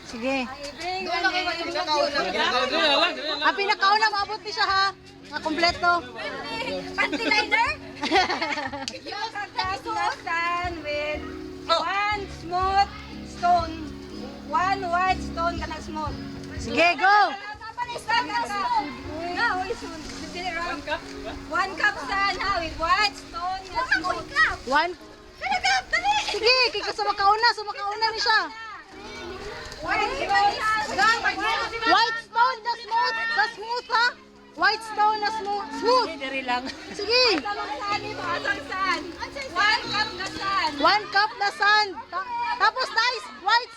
Sige. Doon na kayo mag-checkout. Ang pinakauna, maabot ni siya ha. Nga kompleto. Panty liner? Use the sand with one smooth stone. One white stone ka na smooth. Sige, go! One cup sand ha, with white stone na smooth. One. Cup, dali! Sige, kaya sumakauna ni siya. White stone White stone na smooth. Sa smooth ha. White stone na smooth. Diri lang. Sige. One cup na sand. One cup na sand. Tapos nice. White